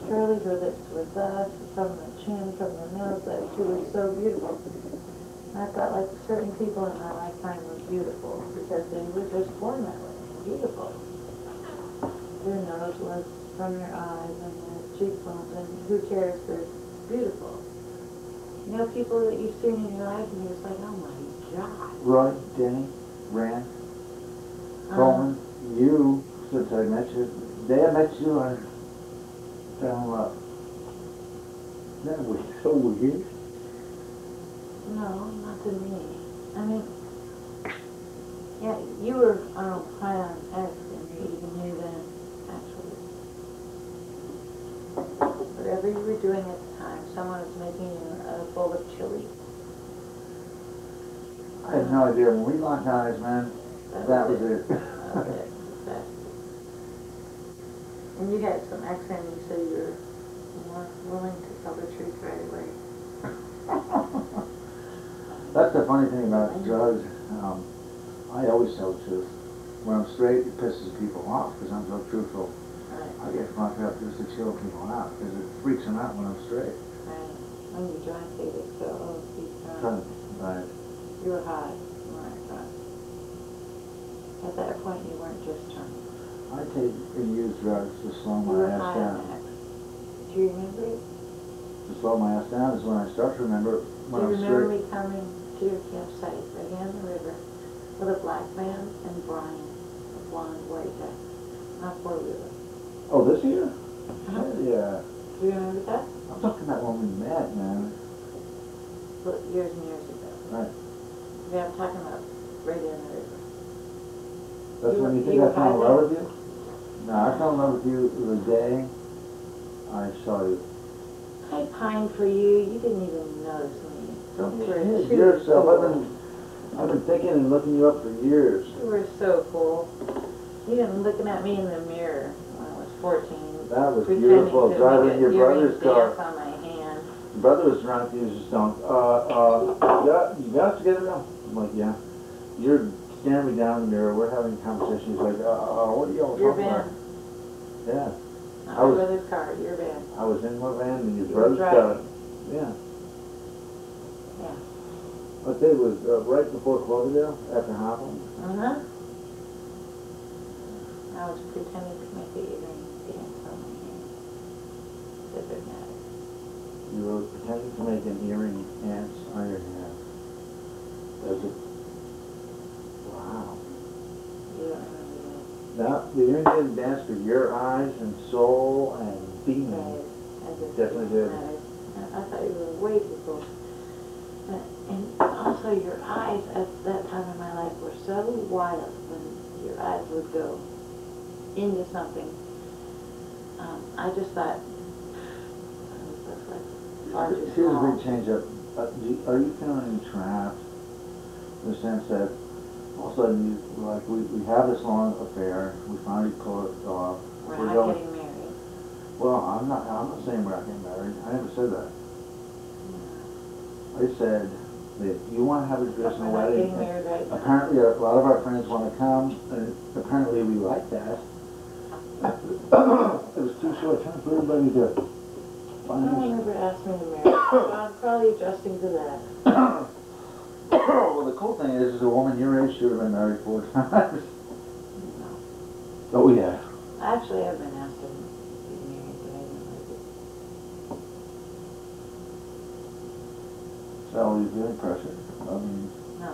curly, her lips were thus, from the chin, from the nose, that she was so beautiful. And I felt like certain people in my lifetime were beautiful because they were just born that way, beautiful. Their nose was from their eyes and their cheekbones, and who cares, they're beautiful. You know, people that you've seen in your life and you're just like, oh my God. Roy, Denny, Rand, Coleman, you, since I met you, the day I met you, I fell in love. That was so weird. No, not to me. I mean, yeah, you were high on X and you even knew then, actually. Whatever you were doing at the time, someone was making you a bowl of chili. I had no idea. When we locked eyes, man, that was it. That was it, exactly. And you had some accent, you said you were more willing to tell the truth right away. That's the funny thing about drugs. I always tell the truth. When I'm straight, it pisses people off because I'm so truthful. Right. I get fucked up just to chill people out because it freaks them out when I'm straight. Right. When you're drunk, they just go, oh, he's drunk. Right. You were high. You weren't drunk. At that point, you weren't just drunk. I take and use drugs to slow You were my ass high down. on X. Do you remember it? To slow my ass down is when I start to remember when Do I'm you remember straight. me coming to your campsite right down the river with a black man and Brian, a blonde white guy, on a four-wheeler? Oh, this year? Uh-huh. Yeah. Do you remember that? I'm talking about when we met, man. Well, years and years ago. Right. Yeah, I'm talking about right down the river. That's You when you were- think you I were fell in high love then? with you? No, I fell in love with you the day I saw you. I pined for you. You didn't even notice me. Don't You were kid too yourself. cool. I've been thinking and looking you up for years. You were so cool. You been looking at me in the mirror when I was 14. That was pretending beautiful, to driving make your a earring brother's car. dance on my hand. Your brother was drunk, he was just going, you got us together now? I'm like, yeah. You're staring me down in the mirror, we're having a conversation, he's like, what are y'all Your talking about? van. Yeah. Not I my was- brother's car, your van. I was in my van and your You were brother's car. driving. Yeah. Yeah. What day was right before Cloverdale, after Hopland? Uh-huh. I was pretending to make the earring dance on my hand. Does it matter? You were pretending to make an earring dance on your hand. Does it? Wow. You don't remember Now, the earring didn't dance for your eyes and soul and being. that. Right. As if Definitely it did. mattered. I thought you were way too cool. And also your eyes at that time in my life were so wild when your eyes would go into something. I just thought, I was just like, far too Here's a small. big change up. Are you feeling trapped in the sense that all of a sudden you, like, we have this long affair, we finally pull it off. We're we're not going, getting married. well, I'm not saying we're not getting married. I never said that. I said that you want to have a traditional We're not wedding. getting married right now. Apparently, a lot of our friends want to come, and apparently we like that. It was too short time for everybody to No find one ever asked me to marry. So I'm probably adjusting to that. Well, the cool thing is a woman your age should have been married 4 times. No. Oh, yeah. Actually, I've been asked to be married, but I didn't like it. So you're feeling pressure? I mean, No.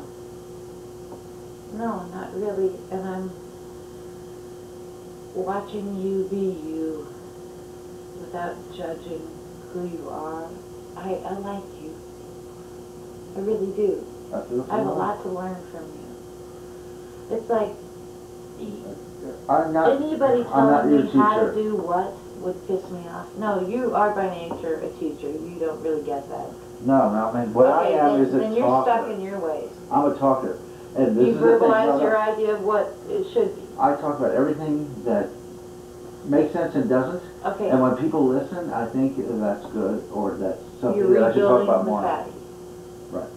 No, not really. And I'm watching you be you without judging who you are. I like you. I really do. I feel I have a lot to learn from you. It's like I'm not. anybody I'm not telling your me how to teacher. do what would piss me off. No, you are by nature a teacher. You don't really get that. No, I mean, what Okay, I am then, is a then you're talker. stuck in your ways. I'm a talker. And this You is the thing. verbalize No, your no. idea of what it should be. I talk about everything that makes sense and doesn't. Okay, And when people listen, I think that's good, or that's something you're that I should talk rebuilding about the more. fatty. Right.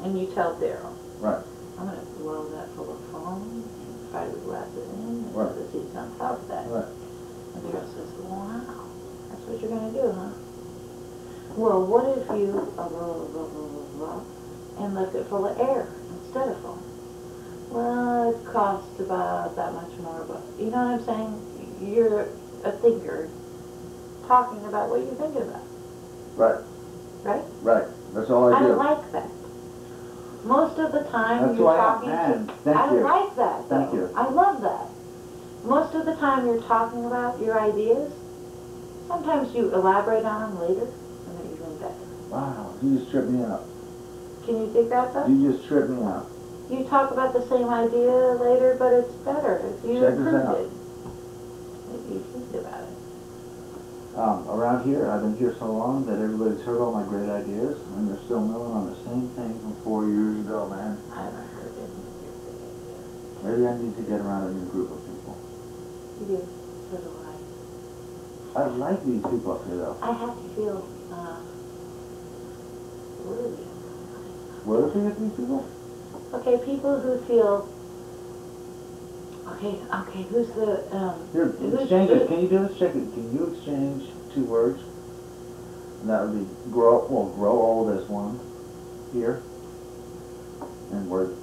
And you tell Daryl, Right. I'm going to blow that full of foam and fiberglass it in and Right. put the seats on top of that. Right. And Daryl says, wow, that's what you're gonna do, huh? Well, what if you blah, blah, blah, blah, blah, and left it full of air instead of foam? Well, it costs about that much more, but you know what I'm saying? You're a thinker talking about what you're thinking about. Right. Right? Right. That's all I do. I like that. Most of the time That's you're why talking man, to... thank I you. like that, though. Thank you. I love that. Most of the time you're talking about your ideas. Sometimes you elaborate on them later, and they're even better. Wow, you just tripped me out. Can you dig that, though? You just tripped me out. You talk about the same idea later, but it's better if you Check this improved out. it. If you think about it. Around here, I've been here so long that everybody's heard all my great ideas, and they're still milling on the same thing from 4 years ago, man. I haven't heard any of your big ideas. Maybe I need to get around a new group of people. You do. So do I. I like these people up here, though. I have to feel, really. What if we get these people? Okay, people who feel, okay, who's the, Here, exchange it. Can you do this? Check it. Can you exchange 2 words? And that would be grow old as one here. And word